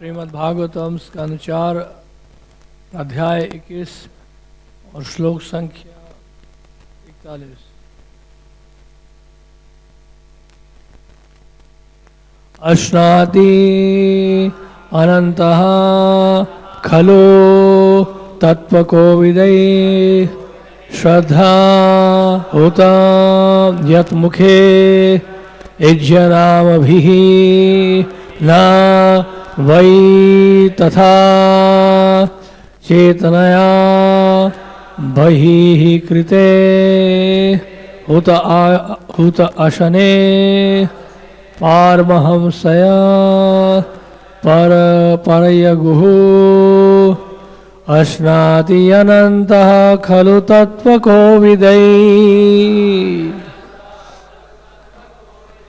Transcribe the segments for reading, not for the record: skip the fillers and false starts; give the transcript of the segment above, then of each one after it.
श्रीमद् भागवतम स्कंद 4 अध्याय 21 और श्लोक संख्या 41। अश्नाति अनन्तः खलु तत्त्वकोविदै श्रद्धा उत यत् मुखे इज्यनामभिः न वै तथा चेतनया बहिः कृते उत अशने पारमहंसया परयगुः अश्नाति अनन्तः खलु तत्त्वकोविदै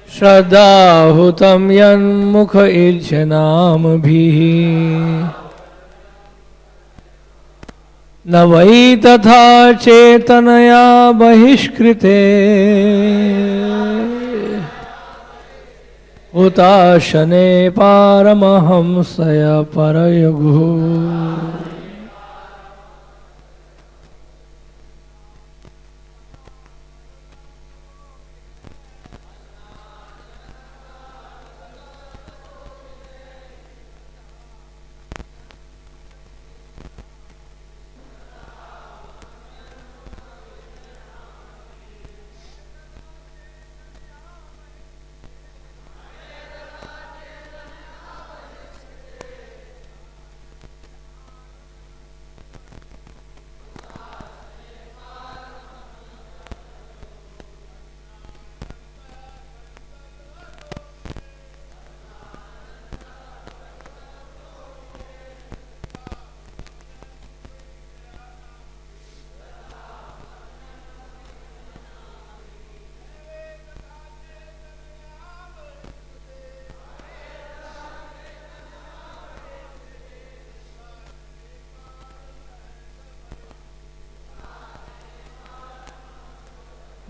श्रद्धाहुतं यन्मुख इज्यनामभिः न वै तथा चेतनया बहिष्कृते उताशने पारमहंसया परयगुः।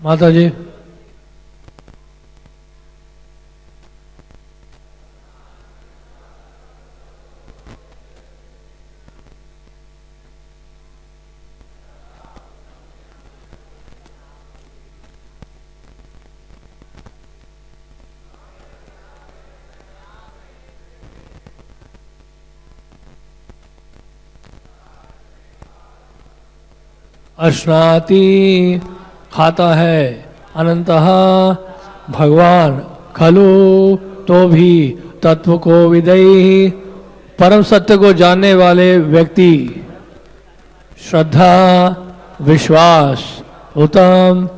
माता जी, अश्नाति खाता है, अनंतः भगवान, खलु तो भी, तत्व को विदयी परम सत्य को जानने वाले व्यक्ति, श्रद्धा विश्वास, उत्तम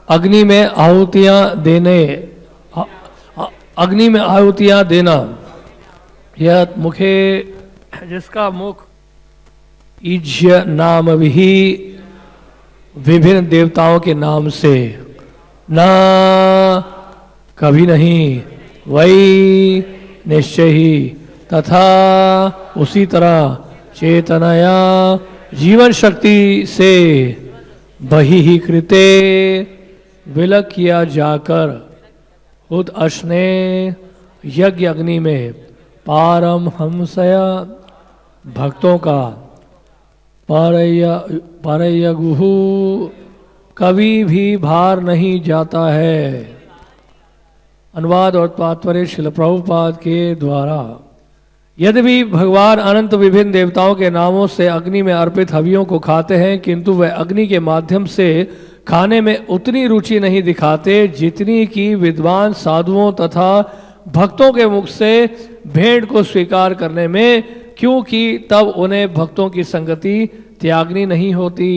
अग्नि में आहुतियां देने, अग्नि में आहुतियां देना, यह मुखे जिसका मुख ईज्य नाम भी विभिन्न देवताओं के नाम से, न कभी नहीं, वही निश्चय ही, तथा उसी तरह चेतनया जीवन शक्ति से बही ही कृते विलक किया जाकर उद अश्ने यज्ञ अग्नि में पारम हंसया भक्तों का परयगुः कभी भी भार नहीं जाता है। अनुवाद और तात्पर्य श्रील प्रभुपाद के द्वारा। यद्यपि भगवान अनंत विभिन्न देवताओं के नामों से अग्नि में अर्पित हवियों को खाते हैं, किंतु वह अग्नि के माध्यम से खाने में उतनी रुचि नहीं दिखाते जितनी कि विद्वान साधुओं तथा भक्तों के मुख से भेंट को स्वीकार करने में, क्योंकि तब उन्हें भक्तों की संगति त्यागनी नहीं होती।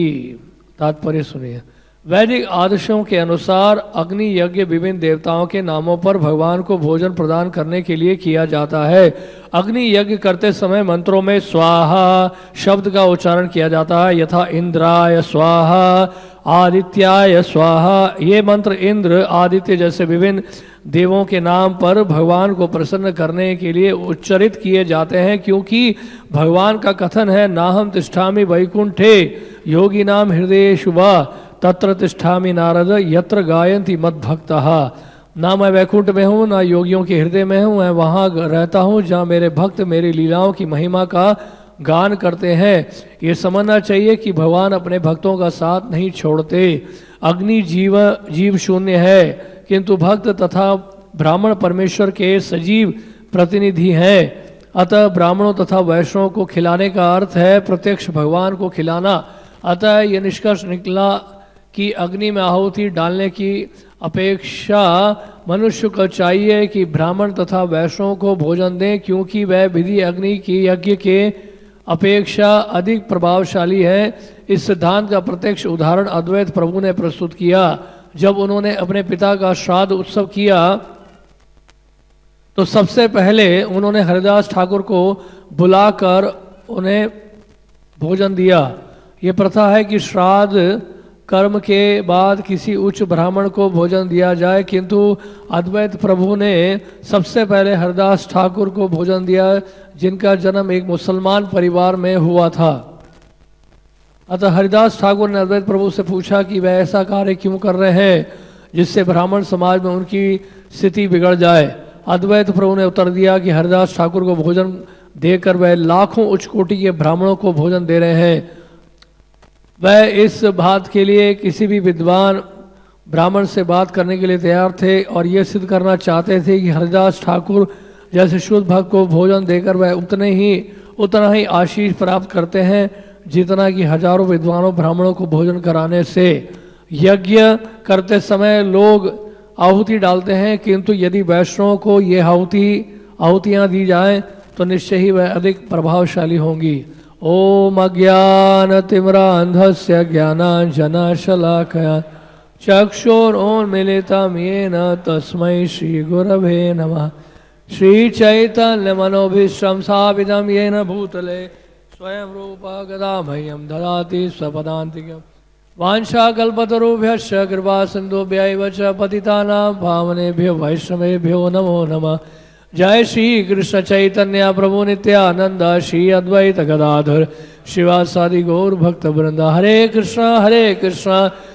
तात्पर्य सुनिए। वैदिक आदर्शों के अनुसार अग्नि यज्ञ विभिन्न देवताओं के नामों पर भगवान को भोजन प्रदान करने के लिए किया जाता है। अग्नि यज्ञ करते समय मंत्रों में स्वाहा शब्द का उच्चारण किया जाता है, यथा इंद्राय स्वाहा, आदित्याय स्वाहा। ये मंत्र इंद्र, आदित्य जैसे विभिन्न देवों के नाम पर भगवान को प्रसन्न करने के लिए उच्चारित किए जाते हैं, क्योंकि भगवान का कथन है, नाहम तिष्ठामि वैकुंठे योगी नाम हृदय शुभा तत्र तिष्ठामि नारद यत्र गायन्ति मद्भक्तः। ना मैं वैकुंठ में हूँ ना योगियों के हृदय में हूँ, मैं वहाँ रहता हूँ जहाँ मेरे भक्त मेरी लीलाओं की महिमा का गान करते हैं। ये समझना चाहिए कि भगवान अपने भक्तों का साथ नहीं छोड़ते। अग्नि जीव शून्य है, किंतु भक्त तथा ब्राह्मण परमेश्वर के सजीव प्रतिनिधि हैं। अतः ब्राह्मणों तथा वैष्णवों को खिलाने का अर्थ है प्रत्यक्ष भगवान को खिलाना। अतः यह निष्कर्ष निकला कि अग्नि में आहुति डालने की अपेक्षा मनुष्य को चाहिए कि ब्राह्मण तथा वैष्णवों को भोजन दें, क्योंकि वह विधि अग्नि की यज्ञ के अपेक्षा अधिक प्रभावशाली है। इस सिद्धांत का प्रत्यक्ष उदाहरण अद्वैत प्रभु ने प्रस्तुत किया। जब उन्होंने अपने पिता का श्राद्ध उत्सव किया तो सबसे पहले उन्होंने हरिदास ठाकुर को बुलाकर उन्हें भोजन दिया। ये प्रथा है कि श्राद्ध कर्म के बाद किसी उच्च ब्राह्मण को भोजन दिया जाए, किंतु अद्वैत प्रभु ने सबसे पहले हरिदास ठाकुर को भोजन दिया, जिनका जन्म एक मुसलमान परिवार में हुआ था। अतः हरिदास ठाकुर ने अद्वैत प्रभु से पूछा कि वह ऐसा कार्य क्यों कर रहे हैं जिससे ब्राह्मण समाज में उनकी स्थिति बिगड़ जाए। अद्वैत प्रभु ने उत्तर दिया कि हरिदास ठाकुर को भोजन देकर वह लाखों उच्च कोटि के ब्राह्मणों को भोजन दे रहे हैं। वह इस बात के लिए किसी भी विद्वान ब्राह्मण से बात करने के लिए तैयार थे और ये सिद्ध करना चाहते थे कि हरिदास ठाकुर जैसे शुद्ध भक्त को भोजन देकर वह उतना ही आशीष प्राप्त करते हैं जितना कि हजारों विद्वानों ब्राह्मणों को भोजन कराने से। यज्ञ करते समय लोग आहुति डालते हैं, किंतु यदि वैष्णवों को ये आहुतियाँ दी जाएं तो निश्चय ही वह अधिक प्रभावशाली होंगी। ओम अज्ञानतिमिरान्धस्य ज्ञानाञ्जनशलाकया चक्षुरुन्मीलितं येन तस्मै श्रीगुरवे नमः। श्रीचैतन्यमनोभीष्टं स्थापितं येन भूतले स्वयं रूपा गदा मह्यं ददाति स्वपदान्तिकम्। वाञ्छाकल्पतरुभ्यश्च कृपा सिन्धुभ्यैव च पतितानां पावनेभ्यो वैष्णवेभ्यो नमो नमः। जय श्री कृष्ण चैतन्य प्रभु नित्यानंद श्री अद्वैत गदाधर शिवासादि गौर भक्त वृंद। हरे कृष्ण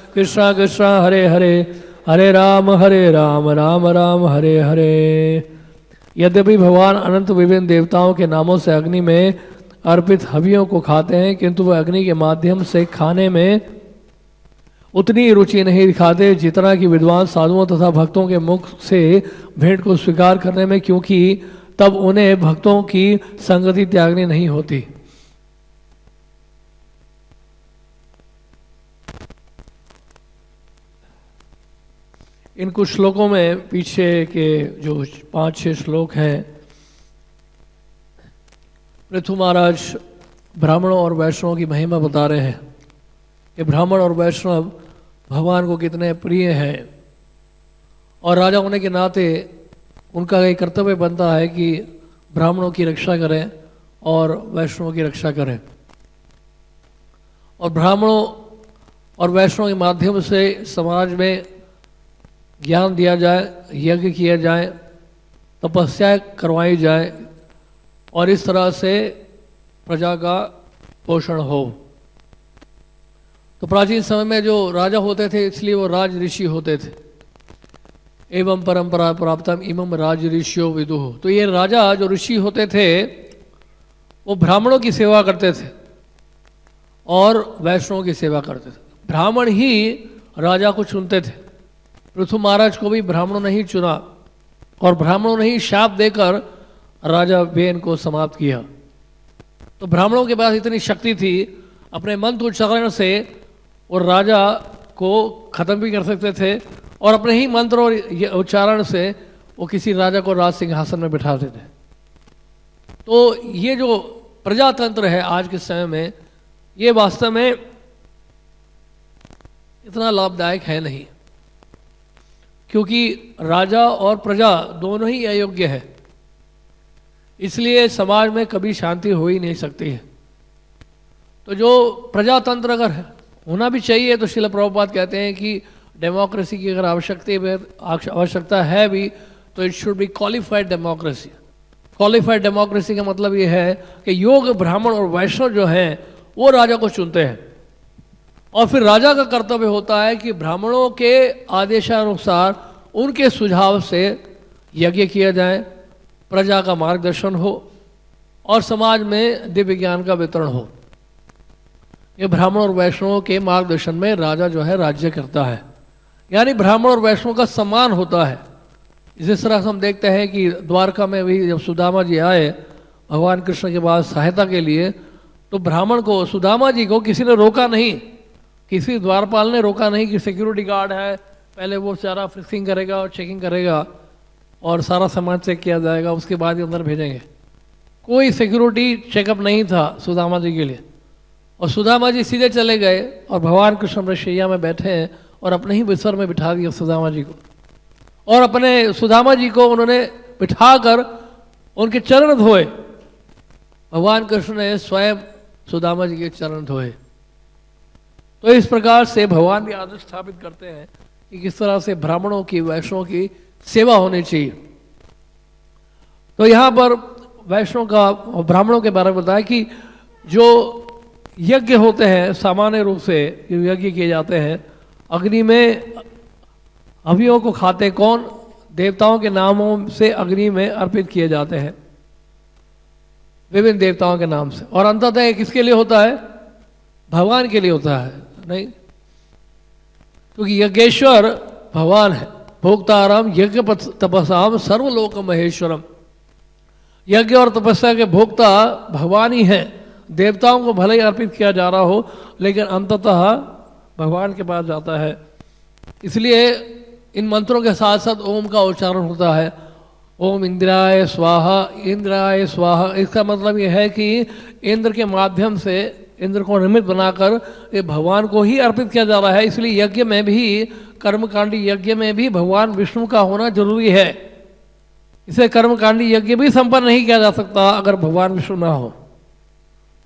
कृष्ण कृष्ण हरे हरे, हरे राम राम राम हरे हरे। यद्यपि भगवान अनंत विभिन्न देवताओं के नामों से अग्नि में अर्पित हवियों को खाते हैं, किंतु वह अग्नि के माध्यम से खाने में उतनी रुचि नहीं दिखाते जितना कि विद्वान साधुओं तथा भक्तों के मुख से भेंट को स्वीकार करने में, क्योंकि तब उन्हें भक्तों की संगति त्यागनी नहीं होती। इन कुछ श्लोकों में पीछे के जो 5-6 श्लोक हैं, पृथु महाराज ब्राह्मणों और वैष्णवों की महिमा बता रहे हैं कि ब्राह्मण और वैष्णव भगवान को कितने प्रिय हैं, और राजा होने के नाते उनका एक कर्तव्य बनता है कि ब्राह्मणों की रक्षा करें और वैष्णवों की रक्षा करें। और ब्राह्मणों और वैष्णवों के माध्यम से समाज में ज्ञान दिया जाए, यज्ञ किया जाए, तपस्या करवाई जाए, और इस तरह से प्रजा का पोषण हो। तो प्राचीन समय में जो राजा होते थे इसलिए वो राज ऋषि होते थे। एवं परंपरा प्राप्तम इमम राज ऋषियो विदुः। तो ये राजा जो ऋषि होते थे वो ब्राह्मणों की सेवा करते थे और वैष्णवों की सेवा करते थे। ब्राह्मण ही राजा को चुनते थे। पृथु महाराज को भी ब्राह्मणों ने ही चुना और ब्राह्मणों ने ही शाप देकर राजा बेन को समाप्त किया। तो ब्राह्मणों के पास इतनी शक्ति थी, अपने मंत्र उच्चारण से और राजा को खत्म भी कर सकते थे, और अपने ही मंत्र और उच्चारण से वो किसी राजा को राज सिंहासन में बिठाते थे। तो ये जो प्रजातंत्र है आज के समय में, ये वास्तव में इतना लाभदायक है नहीं, क्योंकि राजा और प्रजा दोनों ही अयोग्य है। इसलिए समाज में कभी शांति हो ही नहीं सकती है। तो जो प्रजातंत्र अगर होना भी चाहिए, तो श्रील प्रभुपाद कहते हैं कि डेमोक्रेसी की अगर आवश्यकता है भी, तो it should be qualified democracy. Qualified democracy का मतलब ये है कि योग ब्राह्मण और वैष्णव जो हैं वो राजा को चुनते हैं, और फिर राजा का कर्तव्य होता है कि ब्राह्मणों के आदेशानुसार उनके सुझाव से यज्ञ किया जाए, प्रजा का मार्गदर्शन हो और समाज में दिव्य ज्ञान का वितरण हो। ये ब्राह्मण और वैष्णवों के मार्गदर्शन में राजा जो है राज्य करता है, यानी ब्राह्मण और वैष्णव का सम्मान होता है। इसी तरह से हम देखते हैं कि द्वारका में भी जब सुदामा जी आए भगवान कृष्ण के पास सहायता के लिए, तो ब्राह्मण को, सुदामा जी को किसी ने रोका नहीं, किसी द्वारपाल ने रोका नहीं कि सिक्योरिटी गार्ड है, पहले वो सारा फिक्सिंग करेगा और चेकिंग करेगा और सारा सामान चेक किया जाएगा, उसके बाद ही अंदर भेजेंगे। कोई सिक्योरिटी चेकअप नहीं था सुदामा जी के लिए, और सुदामा जी सीधे चले गए और भगवान कृष्ण वृषैया में बैठे हैं और अपने ही बिस्तर में बिठा दिया सुदामा जी को, और अपने सुदामा जी को उन्होंने बिठाकर उनके चरण धोए। भगवान कृष्ण ने स्वयं सुदामा जी के चरण धोए। तो इस प्रकार से भगवान भी आदर्श स्थापित करते हैं कि किस तरह से ब्राह्मणों की, वैष्णवों की सेवा होनी चाहिए। तो यहाँ पर वैष्णव का, ब्राह्मणों के बारे में बताया कि जो यज्ञ होते हैं सामान्य रूप से जो यज्ञ किए जाते हैं, अग्नि में हवियों को खाते कौन? देवताओं के नामों से अग्नि में अर्पित किए जाते हैं, विभिन्न देवताओं के नाम से। और अंततः किसके लिए होता है? भगवान के लिए होता है, नहीं, क्योंकि यज्ञेश्वर भगवान है। भोक्ताराम यज्ञ तपसाम सर्वलोक महेश्वरम। यज्ञ और तपस्या के भोक्ता भगवान ही हैं। देवताओं को भले ही अर्पित किया जा रहा हो, लेकिन अंततः भगवान के पास जाता है। इसलिए इन मंत्रों के साथ साथ ओम का उच्चारण होता है। ओम इंद्राय स्वाहा, इंद्राय स्वाहा। इसका मतलब यह है कि इंद्र के माध्यम से, इंद्र को निमित्त बनाकर ये भगवान को ही अर्पित किया जा रहा है। इसलिए यज्ञ में भी, कर्मकांडी यज्ञ में भी भगवान विष्णु का होना जरूरी है। इसे कर्मकांडी यज्ञ भी संपन्न नहीं किया जा सकता अगर भगवान विष्णु ना हो।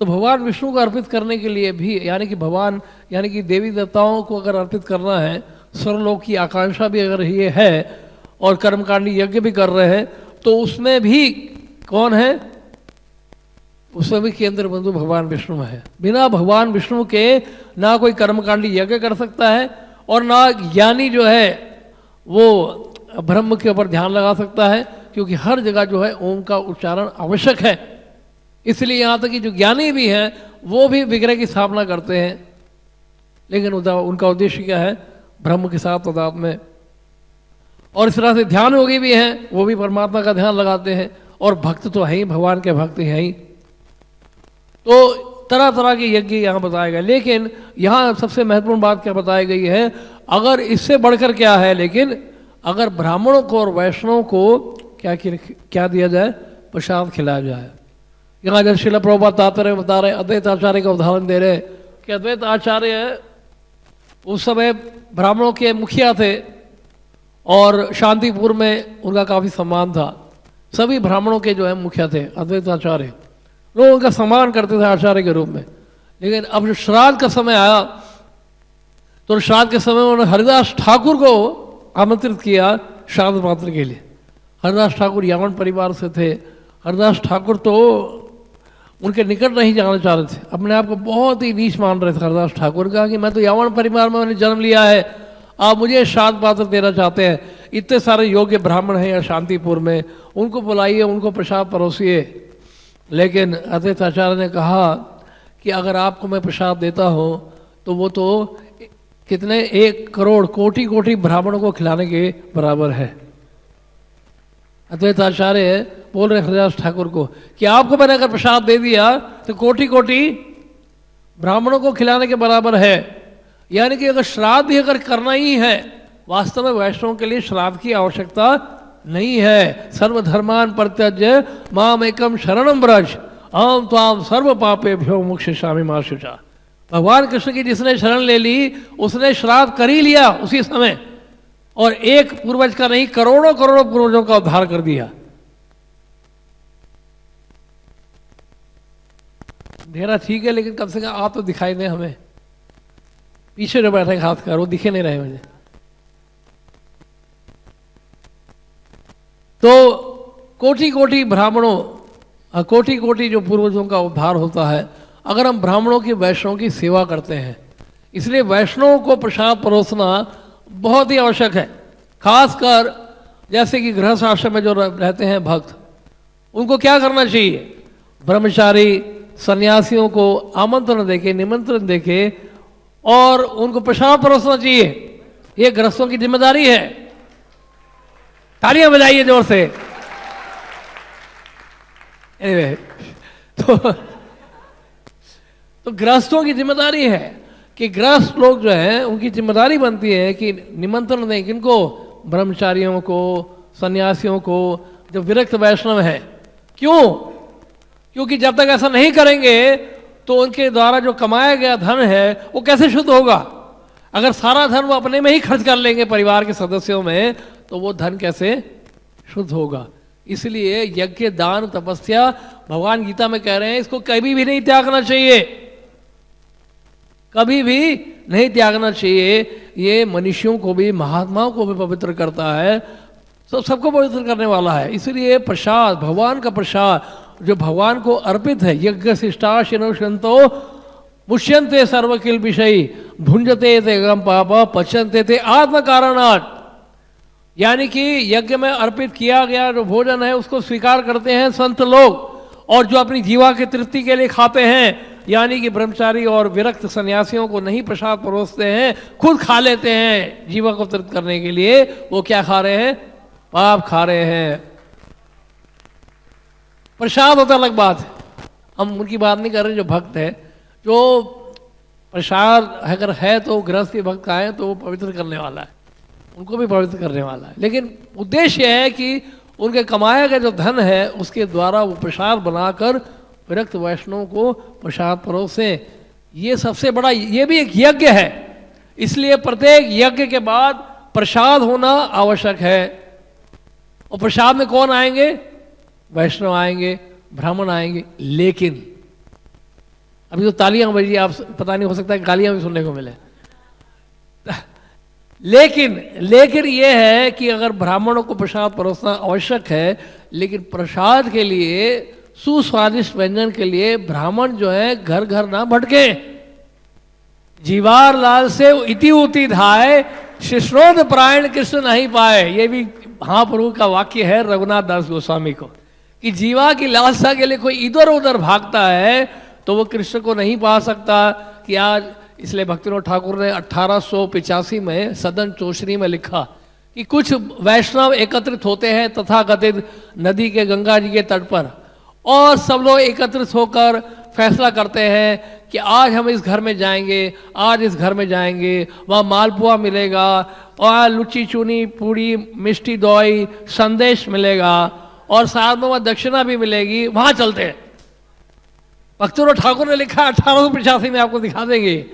तो भगवान विष्णु को अर्पित करने के लिए भी, यानी कि भगवान, यानी कि देवी देवताओं को अगर अर्पित करना है, स्वर्गलोक की आकांक्षा भी अगर ये है और कर्मकांडी यज्ञ भी कर रहे हैं, तो उसमें भी कौन है? उसमें भी केंद्र बिंदु भगवान विष्णु है। बिना भगवान विष्णु के ना कोई कर्मकांडी यज्ञ कर सकता है और ना ज्ञानी जो है वो ब्रह्म के ऊपर ध्यान लगा सकता है, क्योंकि हर जगह जो है ओम का उच्चारण आवश्यक है। इसलिए यहाँ तक कि जो ज्ञानी भी हैं वो भी विग्रह की स्थापना करते हैं, लेकिन उनका उद्देश्य क्या है? ब्रह्म के साथ तादाद में। और इस तरह से ध्यान योगी भी हैं, वो भी परमात्मा का ध्यान लगाते हैं, और भक्त तो है ही, भगवान के भक्त हैं ही। तो तरह तरह के यज्ञ यहाँ बताए गए, लेकिन यहाँ सबसे महत्वपूर्ण बात क्या बताई गई है? अगर इससे बढ़कर क्या है, लेकिन अगर ब्राह्मणों को और वैष्णवों को क्या दिया जाए? प्रसाद खिलाया जाए। यहाँ जब श्रील प्रभुपाद तात्पर्य बता रहे, अद्वैत आचार्य का उदाहरण दे रहे कि अद्वैत आचार्य उस समय ब्राह्मणों के मुखिया थे और शांतिपुर में उनका काफ़ी सम्मान था। सभी ब्राह्मणों के जो है मुखिया थे अद्वैत आचार्य, लोग उनका सम्मान करते थे आचार्य के रूप में। लेकिन अब जो श्राद्ध का समय आया, तो श्राद्ध के समय उन्होंने हरिदास ठाकुर को आमंत्रित किया श्राद्ध पात्र के लिए। हरिदास ठाकुर यावन परिवार से थे। हरिदास ठाकुर तो उनके निकट नहीं जाना चाह रहे थे, अपने आप को बहुत ही नीच मान रहे थे। हरिदास ठाकुर कहा कि मैं तो यावन परिवार में मैंने जन्म लिया है, आप मुझे श्राद्ध पात्र देना चाहते हैं। इतने सारे योग्य ब्राह्मण हैं यहाँ शांतिपुर में, उनको बुलाइए, उनको प्रसाद परोसिए। लेकिन अद्वैत आचार्य ने कहा कि अगर आपको मैं प्रसाद देता हूँ तो वो तो कितने 1 करोड़ कोटि कोटि ब्राह्मणों को खिलाने के बराबर है। अद्वैत आचार्य बोल रहे हरिदास ठाकुर को कि आपको मैंने अगर प्रसाद दे दिया तो कोटि कोटि ब्राह्मणों को खिलाने के बराबर है। यानी कि अगर श्राद्ध भी अगर करना ही है, वास्तव में वैष्णव के लिए श्राद्ध की आवश्यकता नहीं है। सर्वधर्मान परित्यज्य माम एकम शरणम व्रज अहम त्वाम सर्व पापेभ्यो मोक्षयिष्यामि मा शुचा। भगवान कृष्ण की जिसने शरण ले ली उसने श्राद्ध कर ही लिया उसी समय, और एक पूर्वज का नहीं, करोड़ों करोड़ों पूर्वजों का उद्धार कर दिया। अंधेरा ठीक है, लेकिन कम से कम आप तो दिखाई दे हमें। पीछे जो बैठे हाथ कर, वो दिखे नहीं रहे मुझे। तो कोटि कोटि ब्राह्मणों, कोटि कोटि जो पूर्वजों का उद्धार होता है अगर हम ब्राह्मणों की, वैष्णवों की सेवा करते हैं। इसलिए वैष्णवों को प्रसाद परोसना बहुत ही आवश्यक है। खासकर जैसे कि गृहस्थ आश्रम में जो रहते हैं भक्त, उनको क्या करना चाहिए? ब्रह्मचारी सन्यासियों को आमंत्रण देके, निमंत्रण देके और उनको प्रसाद परोसना चाहिए। ये गृहस्थों की जिम्मेदारी है। तालियां बजाइए जोर से। anyway, तो गृहस्थों की जिम्मेदारी है कि गृहस्थ लोग जो हैं उनकी जिम्मेदारी बनती है कि निमंत्रण दें। किनको? ब्रह्मचारियों को, सन्यासियों को, जो विरक्त वैष्णव हैं। क्यों? क्योंकि जब तक ऐसा नहीं करेंगे तो उनके द्वारा जो कमाया गया धन है वो कैसे शुद्ध होगा? अगर सारा धन वो अपने में ही खर्च कर लेंगे परिवार के सदस्यों में, तो वो धन कैसे शुद्ध होगा? इसलिए यज्ञ, दान, तपस्या, भगवान गीता में कह रहे हैं इसको कभी भी नहीं त्यागना चाहिए, कभी भी नहीं त्यागना चाहिए। ये मनुष्यों को भी, महात्माओं को भी पवित्र करता है, सबको पवित्र करने वाला है। इसलिए प्रसाद, भगवान का प्रसाद जो भगवान को अर्पित है, यज्ञ शिष्टा शिनो मुष्यन्ते सर्वकिल विषयी भुंजते ते गम पाप पचनते ते आत्म कारणात्, यानी कि यज्ञ में अर्पित किया गया जो भोजन है उसको स्वीकार करते हैं संत लोग, और जो अपनी जीवा की तृप्ति के लिए खाते हैं, यानी कि ब्रह्मचारी और विरक्त सन्यासियों को नहीं प्रसाद परोसते हैं, खुद खा लेते हैं जीवा को तृप्त करने के लिए, वो क्या खा रहे हैं? पाप खा रहे हैं। प्रसाद होता अलग बात है, हम उनकी बात नहीं कर रहे जो भक्त है। जो प्रसाद अगर है तो गृहस्थी भक्त का है तो वो पवित्र करने वाला है, उनको भी पवित्र करने वाला है। लेकिन उद्देश्य है कि उनके कमाया गया जो धन है उसके द्वारा वो प्रसाद बनाकर विरक्त वैष्णव को प्रसाद परोसें। ये सबसे बड़ा, ये भी एक यज्ञ है। इसलिए प्रत्येक यज्ञ के बाद प्रसाद होना आवश्यक है। और प्रसाद में कौन आएंगे? वैष्णव आएंगे, ब्राह्मण आएंगे। लेकिन अभी तो तालियां बजी, आप पता नहीं, हो सकता है गालियां भी सुनने को मिले। लेकिन ये है कि अगर ब्राह्मणों को प्रसाद परोसना आवश्यक है, लेकिन प्रसाद के लिए, सुस्वादिष्ट व्यंजन के लिए ब्राह्मण जो है घर घर ना भटके। जीवार लाल से इति उति धाय, शिष्णोद प्रायण कृष्ण नहीं पाए। ये भी महाप्रभु का वाक्य है रघुनाथ दास गोस्वामी को, कि जीवा की लालसा के लिए कोई इधर उधर भागता है तो वो कृष्ण को नहीं पा सकता। कि आज इसलिए भक्तिविनोद ठाकुर ने 1885 में सदन चौशरी में लिखा कि कुछ वैष्णव एकत्रित होते हैं तथाकथित नदी के, गंगा जी के तट पर, और सब लोग एकत्रित होकर फैसला करते हैं कि आज हम इस घर में जाएंगे, आज इस घर में जाएंगे, वहाँ मालपुआ मिलेगा, वहाँ लुच्ची चूनी पूड़ी मिष्टी दवाई संदेश मिलेगा, और साथ में वहाँ दक्षिणा भी मिलेगी, वहाँ चलते हैं। भक्तिविनोद ठाकुर ने लिखा 1885 में, आपको दिखा देंगे,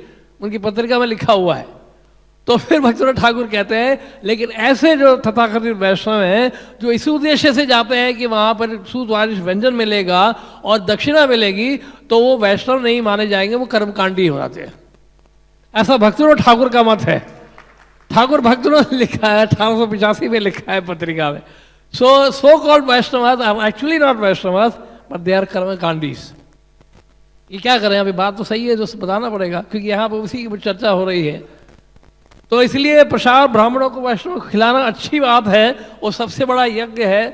उनकी पत्रिका में लिखा हुआ है। तो फिर भक्तिविनोद ठाकुर कहते हैं लेकिन ऐसे जो तथाकथित वैष्णव हैं जो इसी उद्देश्य से जाते हैं कि वहाँ पर सुस्वादिष्ट व्यंजन मिलेगा और दक्षिणा मिलेगी, तो वो वैष्णव नहीं माने जाएंगे, वो कर्मकांडी हो जाते हैं। ऐसा भक्तिविनोद ठाकुर का मत है। ठाकुर भक्तिविनोद ने लिखा है, 1885 में लिखा है पत्रिका में। So called Vaishnavas are actually not Vaishnavas, but they are कर्मकांडीज। ये क्या करें? अभी बात तो सही है, जो बताना पड़ेगा, क्योंकि यहाँ पर उसी की चर्चा हो रही है। तो इसलिए प्रसाद ब्राह्मणों को, वैष्णव को खिलाना अच्छी बात है, वो सबसे बड़ा यज्ञ है,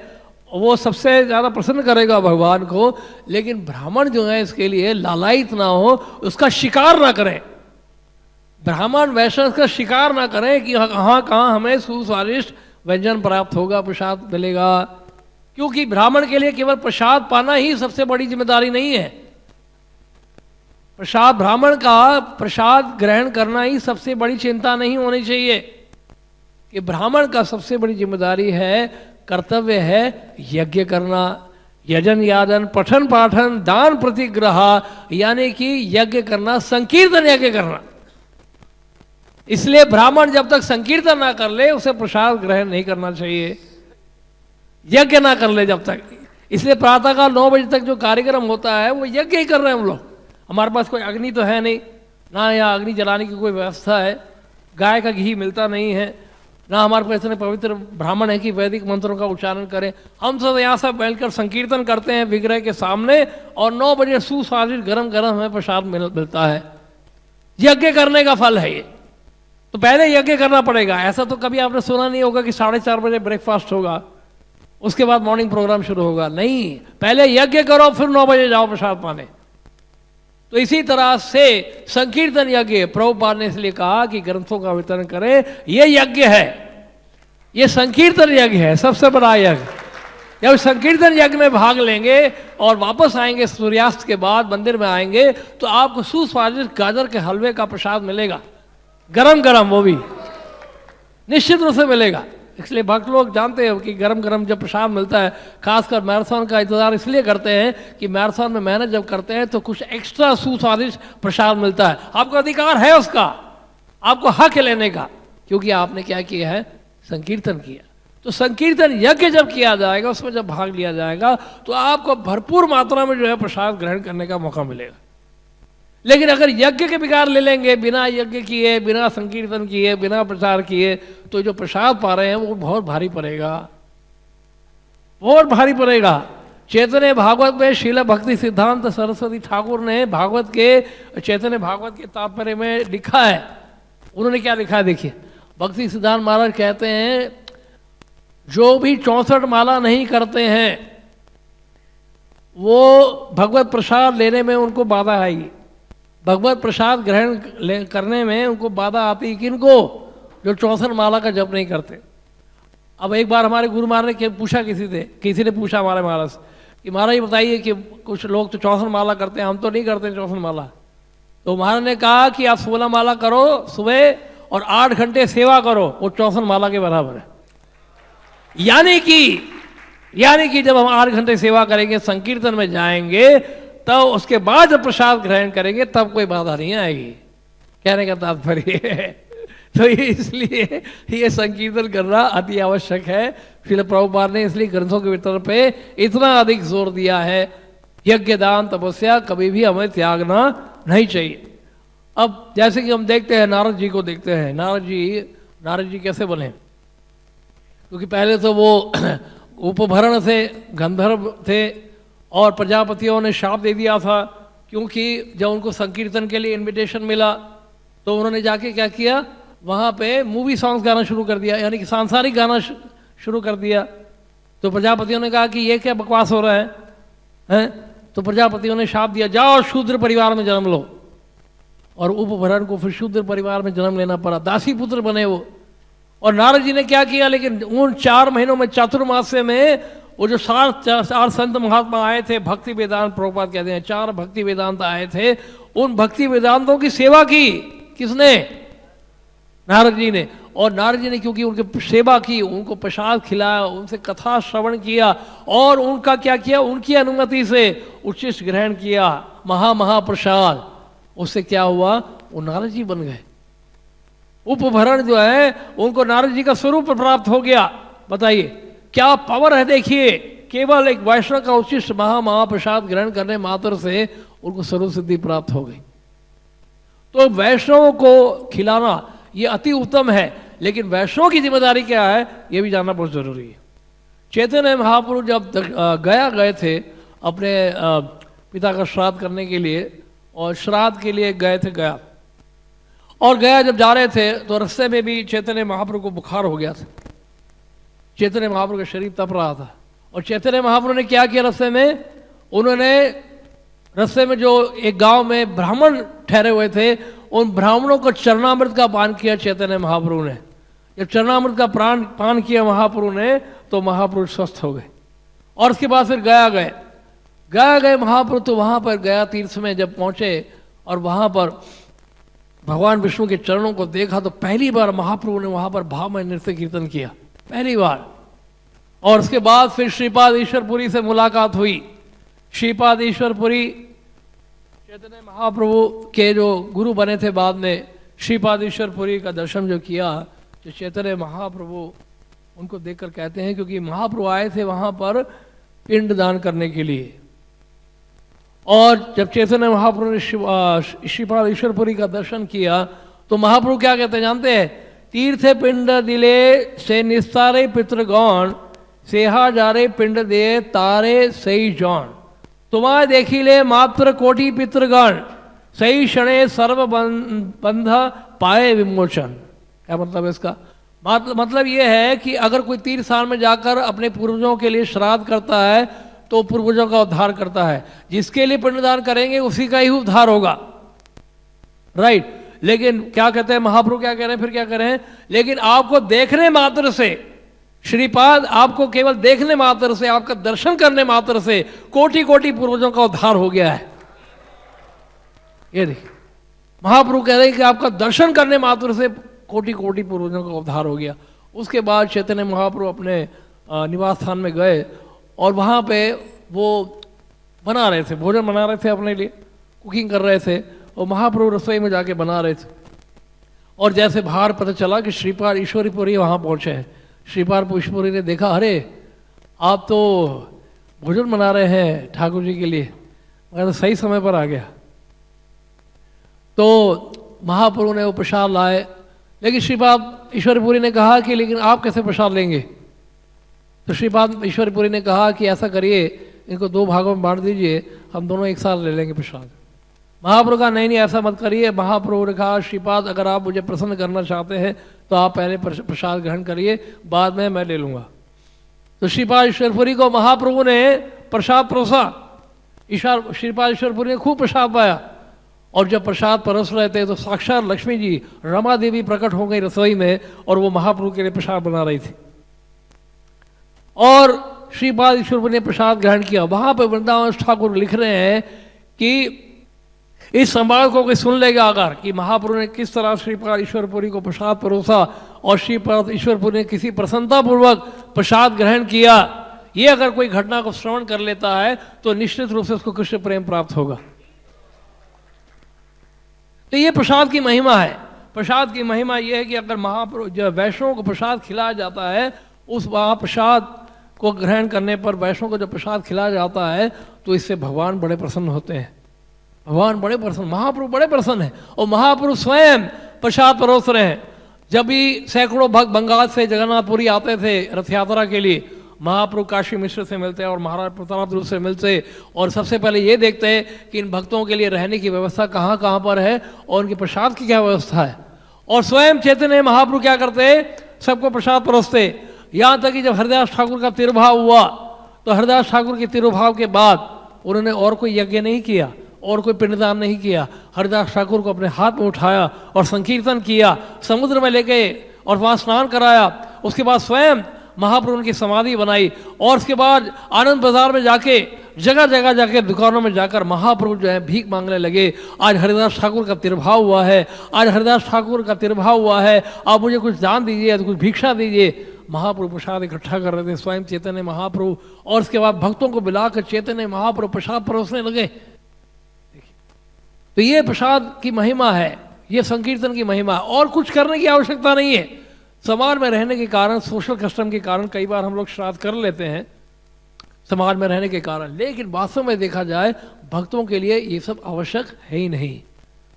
वो सबसे ज़्यादा प्रसन्न करेगा भगवान को। लेकिन ब्राह्मण जो है इसके लिए लालायित ना हो, उसका शिकार ना करें। ब्राह्मण वैष्णव का शिकार ना करें कि कहाँ हमें सुस्वादिष्ट व्यंजन प्राप्त होगा, प्रसाद मिलेगा। क्योंकि ब्राह्मण के लिए केवल प्रसाद पाना ही सबसे बड़ी जिम्मेदारी नहीं है। प्रसाद, ब्राह्मण का प्रसाद ग्रहण करना ही सबसे बड़ी चिंता नहीं होनी चाहिए। कि ब्राह्मण का सबसे बड़ी जिम्मेदारी है, कर्तव्य है यज्ञ करना, यजन यादन पठन पाठन दान प्रतिग्रह, यानी कि यज्ञ करना, संकीर्तन यज्ञ करना। इसलिए ब्राह्मण जब तक संकीर्तन ना कर ले उसे प्रसाद ग्रहण नहीं करना चाहिए, यज्ञ ना कर ले जब तक। इसलिए प्रातःकाल 9 बजे तक जो कार्यक्रम होता है वो यज्ञ ही कर रहे हैं हम लोग। हमारे पास कोई अग्नि तो है नहीं, ना यहाँ अग्नि जलाने की कोई व्यवस्था है, गाय का घी मिलता नहीं है, ना हमारे पास इतने पवित्र ब्राह्मण है कि वैदिक मंत्रों का उच्चारण करें। हम सब यहाँ सब बैठकर संकीर्तन करते हैं विग्रह के सामने, और 9 बजे सुस्वादिष्ट गरम गरम हमें प्रसाद मिलता है। यज्ञ करने का फल है ये। तो पहले यज्ञ करना पड़ेगा। ऐसा तो कभी आपने सुना नहीं होगा कि 4:30 बजे ब्रेकफास्ट होगा, उसके बाद मॉर्निंग प्रोग्राम शुरू होगा। नहीं, पहले यज्ञ करो फिर 9 बजे जाओ प्रसाद पाने। तो इसी तरह से संकीर्तन यज्ञ प्रभुपाद ने इसलिए कहा कि ग्रंथों का वितरण करें, यह यज्ञ है, यह संकीर्तन यज्ञ है, सबसे बड़ा यज्ञ। जब संकीर्तन यज्ञ में भाग लेंगे और वापस आएंगे सूर्यास्त के बाद मंदिर में आएंगे तो आपको सुस्वादिष्ट गाजर के हलवे का प्रसाद मिलेगा, गरम गरम, वो भी निश्चित रूप से मिलेगा। इसलिए भक्त लोग जानते हैं कि गरम गरम जब प्रसाद मिलता है, खासकर मैराथन का इंतजार इसलिए करते हैं कि मैराथन में मेहनत जब करते हैं तो कुछ एक्स्ट्रा सुस्वादिष्ट प्रसाद मिलता है। आपको अधिकार है उसका, आपको हक है लेने का, क्योंकि आपने क्या किया है, संकीर्तन किया। तो संकीर्तन यज्ञ जब किया जाएगा, उसमें जब भाग लिया जाएगा तो आपको भरपूर मात्रा में जो है प्रसाद ग्रहण करने का मौका मिलेगा। लेकिन अगर यज्ञ के बिगाड़ ले लेंगे, बिना यज्ञ किए, बिना संकीर्तन किए, बिना प्रचार किए, तो जो प्रसाद पा रहे हैं वो बहुत भारी पड़ेगा, बहुत भारी पड़ेगा। चैतन्य भागवत में श्रील भक्ति सिद्धांत सरस्वती ठाकुर ने भागवत के, चैतन्य भागवत के तात्पर्य में लिखा है। उन्होंने क्या लिखा है देखिए, भक्ति सिद्धांत महाराज कहते हैं जो भी 64 माला नहीं करते हैं वो भगवत प्रसाद लेने में उनको बाधा आएगी, भगवत प्रसाद ग्रहण करने में उनको बाधा आती है। किनको? जो 64 माला का जप नहीं करते। अब एक बार हमारे गुरु महाराज ने पूछा, किसी ने पूछा हमारे महाराज कि महाराज बताइए कि कुछ लोग तो 64 माला करते हैं, हम तो नहीं करते 64 माला। तो महाराज ने कहा कि आप 16 माला करो सुबह और 8 घंटे सेवा करो, वो 64 माला के बराबर है। यानी कि जब हम 8 घंटे सेवा करेंगे, संकीर्तन में जाएंगे, तब उसके बाद जब प्रसाद ग्रहण करेंगे तब कोई बाधा नहीं आएगी, कहने का तात्पर्य है। तो इसलिए ये संकीर्तन करना अति आवश्यक है। श्रील प्रभुपाद ने इसलिए ग्रंथों के वितरण पे इतना अधिक जोर दिया है। यज्ञ दान तपस्या कभी भी हमें त्यागना नहीं चाहिए। अब जैसे कि हम देखते हैं, नारद जी को देखते हैं, नारद जी कैसे बने? क्योंकि पहले तो वो उपभरण से गंधर्व थे और प्रजापतियों ने शाप दे दिया था, क्योंकि जब उनको संकीर्तन के लिए इनविटेशन मिला तो उन्होंने जाके क्या किया, वहाँ पे मूवी सॉन्ग्स गाना शुरू कर दिया, यानी कि सांसारिक गाना शुरू कर दिया। तो प्रजापतियों ने कहा कि ये क्या बकवास हो रहा है? तो प्रजापतियों ने शाप दिया, जाओ शूद्र परिवार में जन्म लो। और उपभरण को फिर शूद्र परिवार में जन्म लेना पड़ा, दासी पुत्र बने वो। और नारद जी ने क्या किया, लेकिन उन 4 महीनों में, चातुर्मास्य में, वो जो 4 संत महात्मा आए थे, भक्ति वेदांत प्रभुपाद कहते हैं, 4 भक्ति वेदांत आए थे, उन भक्ति वेदांतों की सेवा की। किसने? नारद जी ने। और नारद जी ने क्योंकि उनकी सेवा की, उनको प्रसाद खिलाया, उनसे कथा श्रवण किया और उनका क्या किया, उनकी अनुमति से उच्चिष्ट ग्रहण किया, महाप्रसाद। उससे क्या हुआ, वो नारद जी बन गए। उपभरण जो है उनको नारद जी का स्वरूप प्राप्त हो गया। बताइए क्या पावर है। देखिए, केवल एक वैष्णव का उच्चिष्ट महाप्रसाद ग्रहण करने मात्र से उनको सर्व सिद्धि प्राप्त हो गई। तो वैष्णवों को खिलाना ये अति उत्तम है, लेकिन वैष्णव की जिम्मेदारी क्या है ये भी जानना बहुत जरूरी है। चैतन्य महाप्रभु जब गया गए थे अपने पिता का श्राद्ध करने के लिए, और श्राद्ध के लिए गए थे गया, और गया जब जा रहे थे तो रास्ते में भी चैतन्य महाप्रभु को बुखार हो गया था। चैतन्य महाप्रभु का शरीर तप रहा था, और चैतन्य महाप्रभु ने क्या किया रास्ते में, उन्होंने रास्ते में जो एक गांव में ब्राह्मण ठहरे हुए थे, उन ब्राह्मणों को चरणामृत का पान किया चैतन्य महाप्रभु ने। जब चरणामृत का पान किया महाप्रभु ने तो महाप्रभु स्वस्थ हो गए। और उसके बाद फिर गया गए महाप्रभु। तो वहां पर गया तीर्थ में जब पहुंचे और वहां पर भगवान विष्णु के चरणों को देखा, तो पहली बार महाप्रभु ने वहां पर भावमय नृत्य कीर्तन किया, पहली बार। और उसके बाद फिर श्रीपाद ईश्वरपुरी से मुलाकात हुई। श्रीपाद ईश्वरपुरी चैतन्य महाप्रभु के जो गुरु बने थे बाद में, श्रीपाद ईश्वरपुरी का दर्शन जो किया, जो चैतन्य महाप्रभु उनको देखकर कहते हैं, क्योंकि महाप्रभु आए थे वहां पर पिंड दान करने के लिए। और जब चैतन्य महाप्रभु ने श्रीपाद ईश्वरपुरी का दर्शन किया तो महाप्रभु क्या कहते हैं जानते हैं, तीर्थ पिंड दिले से निस्तारे पितृगण, सेहा जारे पिंड दे तारे सही जौन, तुम्हारे देखी ले मात्र कोटि पितृगण, सही क्षणे सर्व बंध पाए विमोचन। क्या मतलब है इसका? मतलब ये है कि अगर कोई तीर्थ स्थान में जाकर अपने पूर्वजों के लिए श्राद्ध करता है तो पूर्वजों का उद्धार करता है। जिसके लिए पिंडदान करेंगे उसी का ही उद्धार होगा, राइट। लेकिन क्या कहते हैं महाप्रभु, क्या कह रहे हैं, फिर क्या कह रहे हैं? लेकिन आपको देखने मात्र से, श्रीपाद आपको केवल देखने मात्र से, आपका दर्शन करने मात्र से कोटि कोटि पूर्वजों का उद्धार हो गया है। ये देखिए महाप्रभु कह रहे हैं कि आपका दर्शन करने मात्र से कोटि कोटि पूर्वजों का उद्धार हो गया। उसके बाद चैतन्य महाप्रभु अपने निवास स्थान में गए और वहाँ पे वो बना रहे थे, भोजन बना रहे थे, अपने लिए कुकिंग कर रहे थे और महाप्रभु रसोई में जाके बना रहे थे। और जैसे बाहर पता चला कि श्रीपाद ईश्वरीपुरी वहाँ पहुँचे हैं, श्रीपाद ईश्वरी ने देखा, अरे आप तो भोजन बना रहे हैं ठाकुर जी के लिए, मैं तो सही समय पर आ गया। तो महाप्रभु ने वो प्रसाद लाए, लेकिन श्रीपाद ईश्वरीपुरी ने कहा कि लेकिन आप कैसे प्रसाद लेंगे? तो श्रीपाद ईश्वरीपुरी ने कहा कि ऐसा करिए, इनको 2 भागों में बांट दीजिए, हम दोनों एक साथ ले लेंगे प्रसाद। महाप्रभु कहा नहीं नहीं ऐसा मत करिए। महाप्रभु ने कहा श्रीपाद अगर आप मुझे प्रसन्न करना चाहते हैं तो आप पहले प्रसाद ग्रहण करिए, बाद में मैं ले लूँगा। तो श्रीपाद ईश्वरपुरी को महाप्रभु ने प्रसाद परोसा, श्रीपाद ईश्वरपुरी ने खूब प्रसाद पाया। और जब प्रसाद परोस रहे थे तो साक्षात लक्ष्मी जी रमा देवी प्रकट हो गई रसोई में और वो महाप्रभु के लिए प्रसाद बना रही थी। और श्रीपाद ईश्वरपुरी ने प्रसाद ग्रहण किया। वहाँ पर वृंदावन ठाकुर लिख रहे हैं कि इस संवाद को कोई सुन लेगा अगर कि महाप्रभु ने किस तरह श्रीपाद ईश्वरपुरी को प्रसाद परोसा और श्रीपाद ईश्वरपुरी ने किसी प्रसन्नतापूर्वक प्रसाद ग्रहण किया, ये अगर कोई घटना को श्रवण कर लेता है तो निश्चित रूप से उसको कृष्ण प्रेम प्राप्त होगा। तो ये प्रसाद की महिमा है। प्रसाद की महिमा ये है कि अगर महाप्रभु जब वैष्णव को प्रसाद खिलाया जाता है, उस प्रसाद को ग्रहण करने पर वैष्णव को जब प्रसाद खिलाया जाता है तो इससे भगवान बड़े प्रसन्न होते हैं। भगवान बड़े प्रसन्न, महाप्रभु बड़े प्रसन्न हैं। और महाप्रभु स्वयं प्रसाद परोस रहे हैं। जब भी सैकड़ों भक्त बंगाल से जगन्नाथपुरी आते थे रथ यात्रा के लिए, महाप्रभु काशी मिश्र से मिलते और महाराज प्रताप से मिलते और सबसे पहले ये देखते हैं कि इन भक्तों के लिए रहने की व्यवस्था कहाँ कहाँ पर है और उनके प्रसाद की क्या व्यवस्था है। और स्वयं चैतन्य महाप्रभु क्या करते, सबको प्रसाद परोसते। यहाँ तक कि जब हरिदास ठाकुर का तिरुभाव हुआ तो हरिदास ठाकुर के तिरुभाव के बाद उन्होंने और कोई यज्ञ नहीं किया और कोई पिंडदान नहीं किया। हरिदास ठाकुर को अपने हाथ में उठाया और संकीर्तन किया, समुद्र में ले गए और वहाँ स्नान कराया। उसके बाद स्वयं महाप्रभु की समाधि बनाई और उसके बाद आनंद बाजार में जाके जगह जगह जाके दुकानों में जाकर महाप्रभु जो है भीख मांगने लगे। आज हरिदास ठाकुर का तिरुभाव हुआ है, आज हरिदास ठाकुर का तिरुभाव हुआ है, आप मुझे कुछ दान दीजिए, कुछ भिक्षा दीजिए। महाप्रभु प्रसाद इकट्ठा कर रहे थे स्वयं चैतन्य महाप्रभु। और उसके बाद भक्तों को बुलाकर चैतन्य महाप्रभु प्रसाद परोसने लगे। तो ये प्रसाद की महिमा है, ये संकीर्तन की महिमा। और कुछ करने की आवश्यकता नहीं है। समाज में रहने के कारण, सोशल कस्टम के कारण कई बार हम लोग श्राद्ध कर लेते हैं समाज में रहने के कारण, लेकिन वास्तव में देखा जाए भक्तों के लिए ये सब आवश्यक है ही नहीं।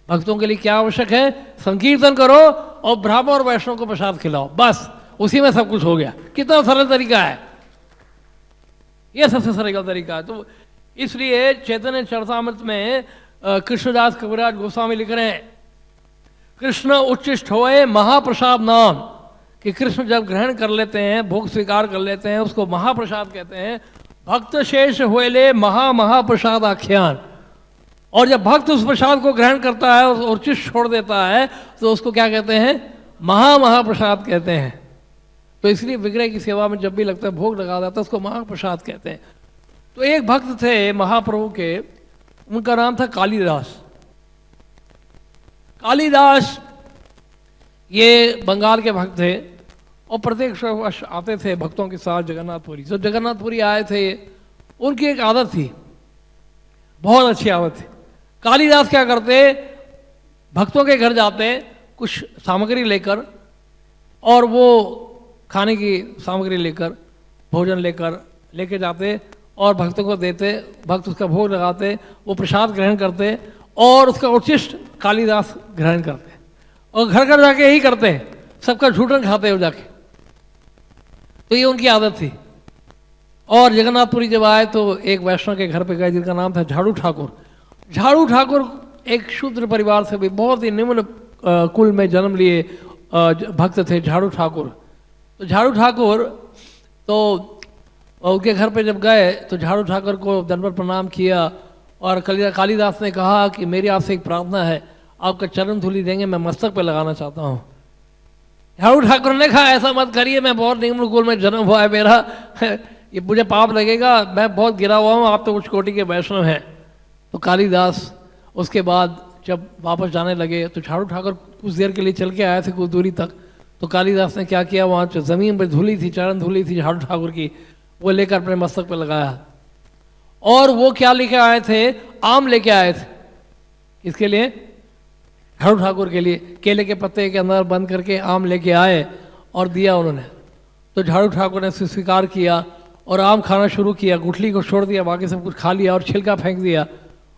भक्तों के लिए क्या आवश्यक है? संकीर्तन करो और ब्राह्मण और वैष्णव को प्रसाद खिलाओ, बस उसी में सब कुछ हो गया। कितना सरल तरीका है, ये सबसे सरल तरीका है। तो इसलिए चैतन्य चरितामृत में कृष्णदास कविराज गोस्वामी लिख रहे हैं, कृष्ण उच्चिष्ट होए महाप्रसाद नाम, कि कृष्ण जब ग्रहण कर लेते हैं, भोग स्वीकार कर लेते हैं, उसको महाप्रसाद कहते हैं। भक्त शेष होएले महाप्रसाद आख्यान। और जब भक्त उस प्रसाद को ग्रहण करता है और उच्चिष्ट छोड़ देता है तो उसको क्या कहते हैं? महाप्रसाद कहते हैं। तो इसलिए विग्रह की सेवा में जब भी लगता है भोग लगा जाता है उसको महाप्रसाद कहते हैं। तो एक भक्त थे महाप्रभु के, उनका नाम था कालिदास। कालिदास ये बंगाल के भक्त थे और प्रत्येक वर्ष आते थे भक्तों के साथ जगन्नाथपुरी। जब जगन्नाथपुरी आए थे, उनकी एक आदत थी, बहुत अच्छी आदत थी। कालिदास क्या करते, भक्तों के घर जाते कुछ सामग्री लेकर, और वो खाने की सामग्री लेकर, भोजन लेके जाते और भक्तों को देते। भक्त उसका भोग लगाते, वो प्रसाद ग्रहण करते और उसका उच्चिष्ट कालिदास ग्रहण करते। और घर घर जाके यही करते हैं, सबका झूठन खाते हो जाके। तो ये उनकी आदत थी। और जगन्नाथपुरी जब आए तो एक वैष्णव के घर पे गए जिनका नाम था झाड़ू ठाकुर। झाड़ू ठाकुर एक शूद्र परिवार से भी बहुत ही निम्न कुल में जन्म लिए, भक्त थे झाड़ू ठाकुर। तो झाड़ू ठाकुर तो उनके घर पे जब गए तो झाड़ू ठाकुर को दंडवत प्रणाम किया और कालिदास ने कहा कि मेरी आपसे एक प्रार्थना है, आपका चरण धूलि देंगे, मैं मस्तक पे लगाना चाहता हूँ। झाड़ू ठाकुर ने कहा ऐसा मत करिए, मैं बहुत निम्न कुल में जन्म हुआ है मेरा, ये मुझे पाप लगेगा, मैं बहुत गिरा हुआ हूँ, आप तो उच्च कोटि के वैष्णव हैं। तो कालिदास उसके बाद जब वापस जाने लगे तो झाड़ू ठाकुर कुछ देर के लिए चल के आए थे कुछ दूरी तक। तो कालिदास ने क्या किया, वहाँ ज़मीन पर धूली थी, चरण धूली थी झाड़ू ठाकुर की, वो लेकर अपने मस्तक पे लगाया। और वो क्या लेके आए थे, आम लेके आए थे। किसके लिए, झाड़ू ठाकुर के लिए। केले के पत्ते के अंदर बंद करके आम लेके आए और दिया उन्होंने। तो झाड़ू ठाकुर ने स्वीकार किया और आम खाना शुरू किया, गुठली को छोड़ दिया, बाकी सब कुछ खा लिया और छिलका फेंक दिया।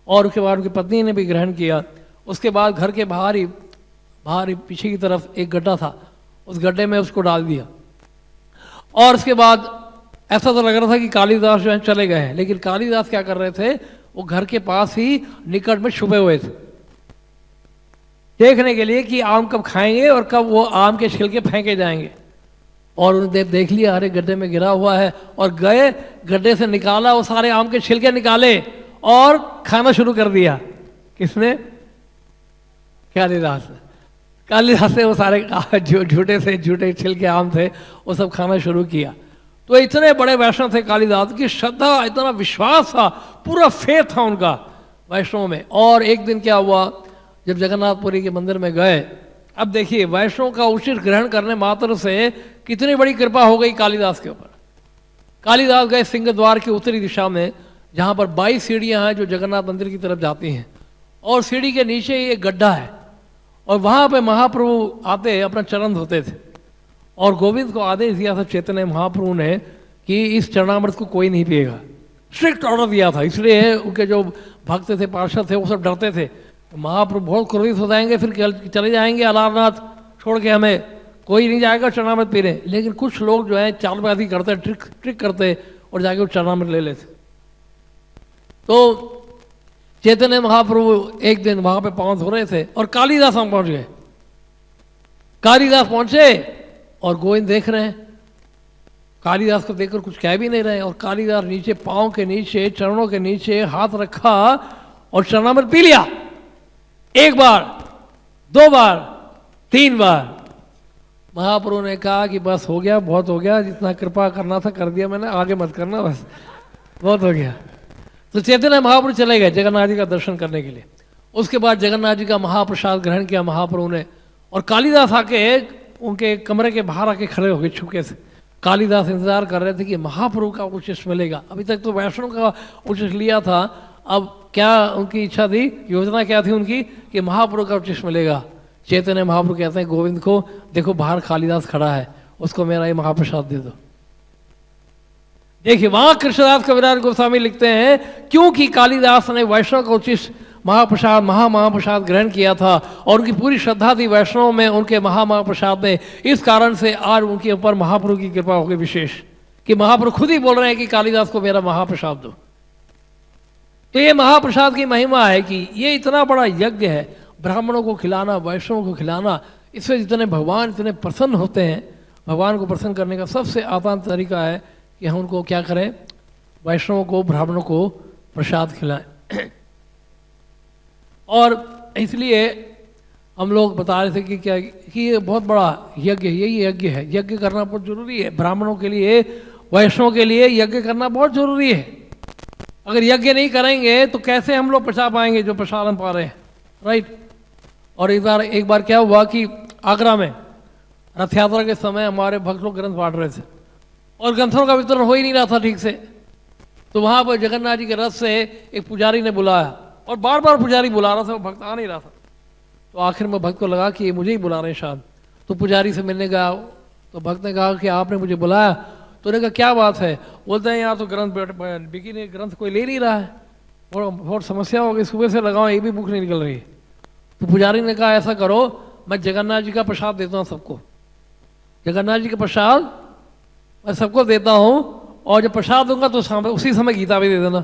और उसके बाद उनकी पत्नी ने भी ग्रहण किया। उसके बाद घर के बाहर ही पीछे की तरफ एक गड्ढा था, उस गड्ढे में उसको डाल दिया। और उसके बाद ऐसा तो लग रहा था कि कालिदास जो है चले गए हैं, लेकिन कालिदास क्या कर रहे थे, वो घर के पास ही निकट में छुपे हुए थे, देखने के लिए कि आम कब खाएंगे और कब वो आम के छिलके फेंके जाएंगे। और उन्होंने देख लिया अरे गड्ढे में गिरा हुआ है, और गए गड्ढे से निकाला, वो सारे आम के छिलके निकाले और खाना शुरू कर दिया। किसने, कालिदास ने। कालिदास ने वो सारे झूठे छिलके आम थे वो सब खाना शुरू किया। तो इतने बड़े वैष्णव थे कालिदास की, श्रद्धा, इतना विश्वास था, पूरा फेथ था उनका वैष्णव में। और एक दिन क्या हुआ, जब जगन्नाथपुरी के मंदिर में गए, अब देखिए वैष्णव का उचित ग्रहण करने मात्र से कितनी बड़ी कृपा हो गई कालिदास के ऊपर। कालिदास गए सिंह द्वार की उत्तरी दिशा में, जहाँ पर 22 सीढ़ियाँ हैं जो जगन्नाथ मंदिर की तरफ जाती हैं, और सीढ़ी के नीचे एक गड्ढा है, और वहाँ पे महाप्रभु आते अपना चरण धोते थे। और गोविंद को आदेश दिया था चैतन्य महाप्रभु ने कि इस चरणामृत को कोई नहीं पिएगा, स्ट्रिक्ट ऑर्डर दिया था। इसलिए उनके जो भक्त थे, पार्षद थे, वो सब डरते थे महाप्रभु बहुत क्रोधित हो जाएंगे, फिर चले जाएंगे अलारनाथ छोड़ के, हमें कोई नहीं जाएगा चरणामृत पीने। लेकिन कुछ लोग जो है चालबाजी करते, ट्रिक करते और जाके वो चरणामृत ले लेते। तो चैतन्य महाप्रभु एक दिन वहां पे पहुंच हो रहे थे और कालिदास वहां पहुंच गए। कालिदास पहुंचे और गोविंद देख रहे हैं, कालिदास को देखकर कुछ कह भी नहीं रहे। और कालिदास नीचे, पांव के नीचे, चरणों के नीचे हाथ रखा और चरणामृत पी लिया। एक बार, 2 बार, 3 बार। महाप्रभु ने कहा कि बस हो गया, बहुत हो गया, जितना कृपा करना था कर दिया मैंने, आगे मत करना, बस बहुत हो गया। तो चैतन्य महाप्रभु चले गए जगन्नाथ जी का दर्शन करने के लिए। उसके बाद जगन्नाथ जी का महाप्रसाद ग्रहण किया महाप्रभु ने, और कालिदास आके उनके कमरे के बाहर आके खड़े हो गए छुपके से। कालिदास इंतजार कर रहे थे कि महाप्रभु का उचिष्ट मिलेगा। अभी तक तो वैष्णव का उचिष्ट लिया था, अब क्या उनकी इच्छा थी, योजना क्या थी उनकी कि महाप्रभु का उचिष्ट मिलेगा। चैतन्य महाप्रभु कहते हैं गोविंद को, देखो बाहर कालिदास खड़ा है, उसको मेरा ये महाप्रसाद दे दो। देखिए वहां कृष्णदास कविराज गोस्वामी लिखते हैं, क्योंकि कालिदास ने वैष्णव का उचिष्ट महाप्रसाद, महाप्रसाद ग्रहण किया था और उनकी पूरी श्रद्धा थी वैष्णव में, उनके महाप्रसाद में। इस कारण से आज उनके ऊपर महाप्रभु की कृपा हो गई विशेष, कि महाप्रभु खुद ही बोल रहे हैं कि कालिदास को मेरा महाप्रसाद दो। तो ये महाप्रसाद की महिमा है कि ये इतना बड़ा यज्ञ है, ब्राह्मणों को खिलाना, वैष्णव को खिलाना। इससे जितने भगवान इतने प्रसन्न होते हैं, भगवान को प्रसन्न करने का सबसे आसान तरीका है कि हम उनको क्या करें, वैष्णवों को, ब्राह्मणों को प्रसाद खिलाएं। और इसलिए हम लोग बता रहे थे कि क्या कि ये बहुत बड़ा यज्ञ है, यही यज्ञ है। यज्ञ करना बहुत जरूरी है, ब्राह्मणों के लिए, वैष्णव के लिए यज्ञ करना बहुत जरूरी है। अगर यज्ञ नहीं करेंगे तो कैसे हम लोग प्रसाद पाएंगे जो प्रसाद हम पा रहे हैं, राइट। और एक बार क्या हुआ कि आगरा में रथ यात्रा के समय हमारे भक्त लोग ग्रंथ बांट रहे थे और ग्रंथों का वितरण हो ही नहीं रहा था ठीक से। तो वहाँ पर जगन्नाथ जी के रथ से एक पुजारी ने बुलाया, और बार बार पुजारी बुला रहा था, वो भक्त आ नहीं रहा था। तो आखिर में भक्त को लगा कि ये मुझे ही बुला रहे हैं शायद। तो पुजारी से मिलने गया, तो भक्त ने कहा कि आपने मुझे बुलाया। तो उन्होंने कहा क्या बात है, बोलते हैं यार तो ग्रंथ बिकी ने ग्रंथ कोई ले नहीं रहा है, बहुत समस्या हो गई, सुबह से लगाओ एक भी बुक नहीं निकल रही है। तो पुजारी ने कहा ऐसा करो, मैं जगन्नाथ जी का प्रसाद देता हूँ सबको, जगन्नाथ जी का प्रसाद मैं सबको देता हूँ, और जब प्रसाद दूंगा तो उसी समय गीता भी दे देना।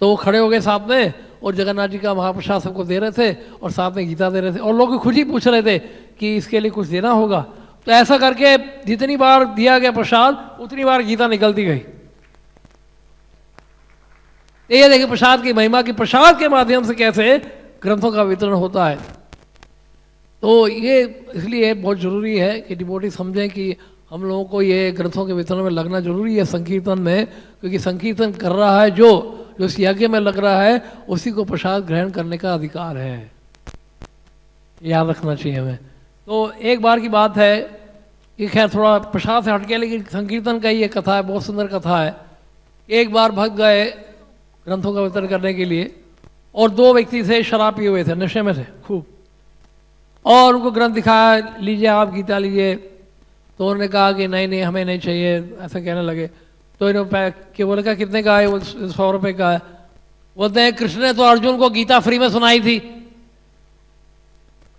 तो वो खड़े हो गए साथ में, और जगन्नाथ जी का महाप्रसाद सबको दे रहे थे और साथ में गीता दे रहे थे और लोग खुद ही पूछ रहे थे कि इसके लिए कुछ देना होगा। तो ऐसा करके जितनी बार दिया गया प्रसाद उतनी बार गीता निकलती गई। ये देखिए प्रसाद की महिमा की, प्रसाद के माध्यम से कैसे ग्रंथों का वितरण होता है। तो ये इसलिए बहुत जरूरी है कि डिवोटी समझें कि हम लोगों को ये ग्रंथों के वितरण में लगना जरूरी है संकीर्तन में, क्योंकि संकीर्तन कर रहा है जो इस यज्ञ में लग रहा है उसी को प्रसाद ग्रहण करने का अधिकार है, याद रखना चाहिए हमें। तो एक बार की बात है कि खैर थोड़ा प्रसाद से हटके, लेकिन संकीर्तन का ही ये कथा है, बहुत सुंदर कथा है। एक बार भक्त गए ग्रंथों का वितरण करने के लिए और दो व्यक्ति थे, शराब पिए हुए थे, नशे में थे खूब, और उनको ग्रंथ दिखाया, लीजिए आप गीता लीजिए। तो उन्होंने कहा कि नहीं नहीं हमें नहीं चाहिए, ऐसा कहने लगे। तो इन्होंने कि बोले कहा कितने का है? वो 100 रुपये का है। बोलते हैं कृष्ण ने तो अर्जुन को गीता फ्री में सुनाई थी।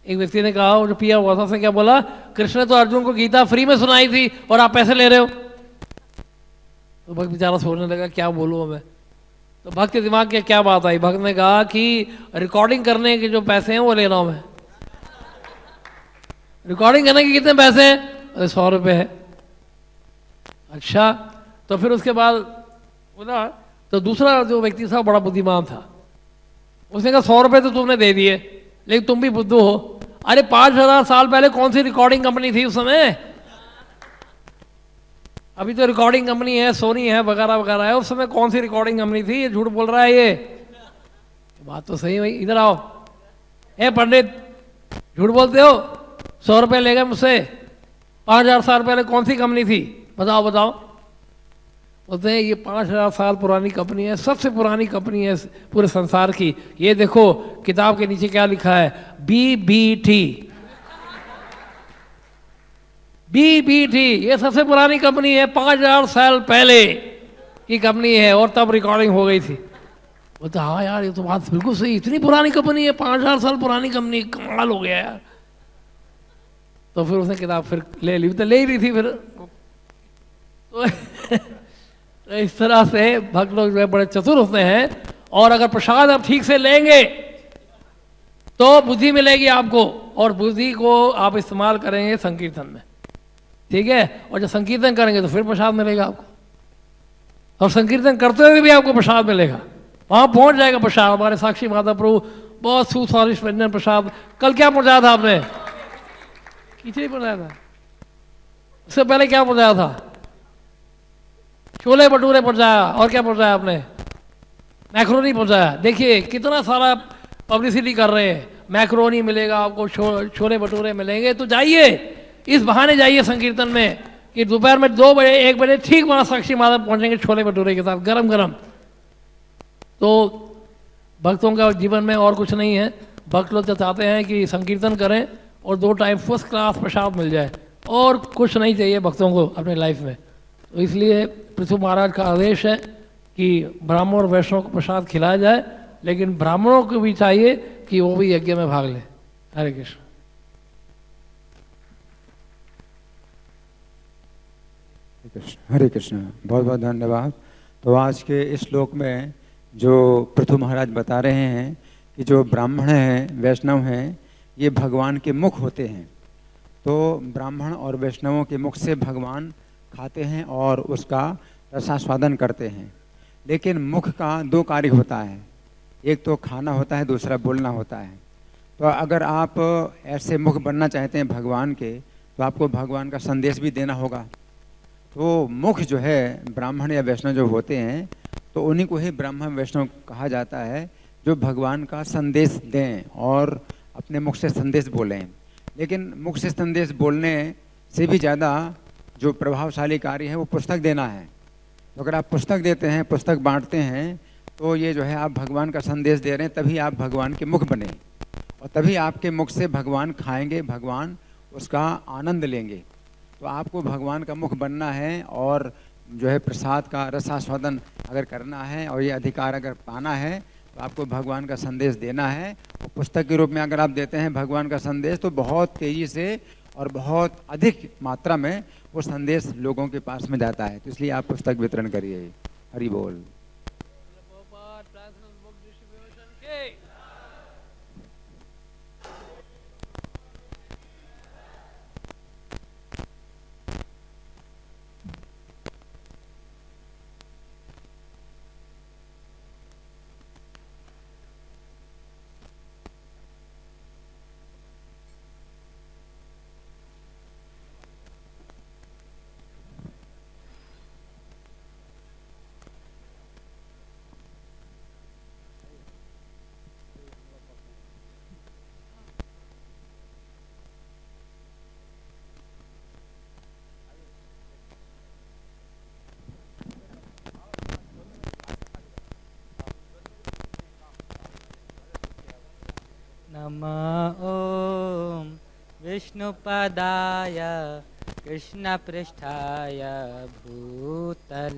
एक व्यक्ति ने कहा, वो जो पिया हुआ था, उसने क्या बोला, कृष्ण ने तो अर्जुन को गीता फ्री में सुनाई थी और आप पैसे ले रहे हो। तो भक्त बेचारा सोचने लगा क्या बोलूँ मैं। तो भक्त के दिमाग में क्या बात आई, भक्त ने कहा कि रिकॉर्डिंग करने के जो पैसे हैं वो ले रहा हूँ मैं। रिकॉर्डिंग करने के कितने पैसे हैं? 100 रुपये है। अच्छा, तो फिर उसके बाद बोला, तो दूसरा जो व्यक्ति था बड़ा बुद्धिमान था, उसने कहा 100 रुपये तो तुमने दे दिए, लेकिन तुम भी बुद्धू हो। अरे 5000 साल पहले कौन सी रिकॉर्डिंग कंपनी थी उस समय? अभी तो रिकॉर्डिंग कंपनी है, सोनी है, वगैरह वगैरह है। उस समय कौन सी रिकॉर्डिंग कंपनी थी? ये झूठ बोल रहा है ये। बात तो सही है भाई, इधर आओ। ए पंडित, झूठ बोलते हो, 100 रुपये ले गए मुझसे, 5000 साल पहले कौन सी कंपनी थी? बताओ बताओ। बोलते हैं ये 5000 साल पुरानी कंपनी है, सबसे पुरानी कंपनी है पूरे संसार की। ये देखो किताब के नीचे क्या लिखा है, BBT। BBT ये सबसे पुरानी कंपनी है, 5000 साल पहले की कंपनी है और तब रिकॉर्डिंग हो गई थी। बोलते हाँ यार ये तो बात बिल्कुल सही, इतनी पुरानी कंपनी है, 5000 साल पुरानी कंपनी, कमाल हो गया यार। तो फिर उसने किताब फिर ले ली, तो ले ही रही थी फिर। तो इस तरह से भक्त लोग जो है बड़े चतुर होते हैं, और अगर प्रसाद आप ठीक से लेंगे तो बुद्धि मिलेगी आपको, और बुद्धि को आप इस्तेमाल करेंगे संकीर्तन में, ठीक है। और जब संकीर्तन करेंगे तो फिर प्रसाद मिलेगा आपको, और संकीर्तन करते हुए भी आपको प्रसाद मिलेगा, वहां पहुंच जाएगा प्रसाद। हमारे साक्षी माता प्रभु बहुत सुस्वादिष्ट व्यंजन प्रसाद, कल क्या पहुंचाया था आपने? खिचड़ी पहुंचाया था। उससे पहले क्या पहुंचाया था? छोले भटूरे पहुंचाया। और क्या पहुंचाया आपने? मैक्रोनी पहुंचाया। देखिए कितना सारा पब्लिसिटी कर रहे हैं, मैक्रोनी मिलेगा आपको, छोले भटूरे मिलेंगे। तो जाइए, इस बहाने जाइए संकीर्तन में कि दोपहर में 2 बजे 1 बजे ठीक वहां साक्षी माता पहुंचेंगे छोले भटूरे के साथ गरम गरम। तो भक्तों का जीवन में और कुछ नहीं है, भक्त लोग तो चाहते हैं कि संकीर्तन करें और 2 टाइम फर्स्ट क्लास प्रसाद मिल जाए, और कुछ नहीं चाहिए भक्तों को अपने लाइफ में। तो इसलिए पृथ्वी महाराज का आदेश है कि ब्राह्मण और वैष्णव को प्रसाद खिलाया जाए, लेकिन ब्राह्मणों को भी चाहिए कि वो भी यज्ञ में भाग लें। हरे कृष्ण। हरे कृष्ण, बहुत बहुत धन्यवाद। तो आज के इस श्लोक में जो पृथु महाराज बता रहे हैं कि जो ब्राह्मण हैं, वैष्णव हैं, ये भगवान के मुख होते हैं। तो ब्राह्मण और वैष्णवों के मुख से भगवान खाते हैं और उसका रसास्वादन करते हैं। लेकिन मुख का 2 कार्य होता है, एक तो खाना होता है, दूसरा बोलना होता है। तो अगर आप ऐसे मुख बनना चाहते हैं भगवान के, तो आपको भगवान का संदेश भी देना होगा। तो मुख जो है ब्राह्मण या वैष्णव जो होते हैं, तो उन्हीं को ही ब्राह्मण वैष्णव कहा जाता है, जो भगवान का संदेश दें और अपने मुख से संदेश बोलें। लेकिन मुख से संदेश बोलने से भी ज़्यादा जो प्रभावशाली कार्य है वो पुस्तक देना है। तो अगर आप पुस्तक देते हैं, पुस्तक बांटते हैं, तो ये जो है आप भगवान का संदेश दे रहे हैं, तभी आप भगवान के मुख बने, और तभी आपके मुख से भगवान खाएंगे, भगवान उसका आनंद लेंगे। तो आपको भगवान का मुख बनना है, और जो है प्रसाद का रसास्वादन अगर करना है और ये अधिकार अगर पाना है, तो आपको भगवान का संदेश देना है। और पुस्तक के रूप में अगर आप देते हैं भगवान का संदेश, तो बहुत तेज़ी से और बहुत अधिक मात्रा में वो संदेश लोगों के पास में जाता है। तो इसलिए आप पुस्तक वितरण करिए। हरि बोल। नमः ॐ विष्णुपदाय कृष्णपृष्ठाय भूतले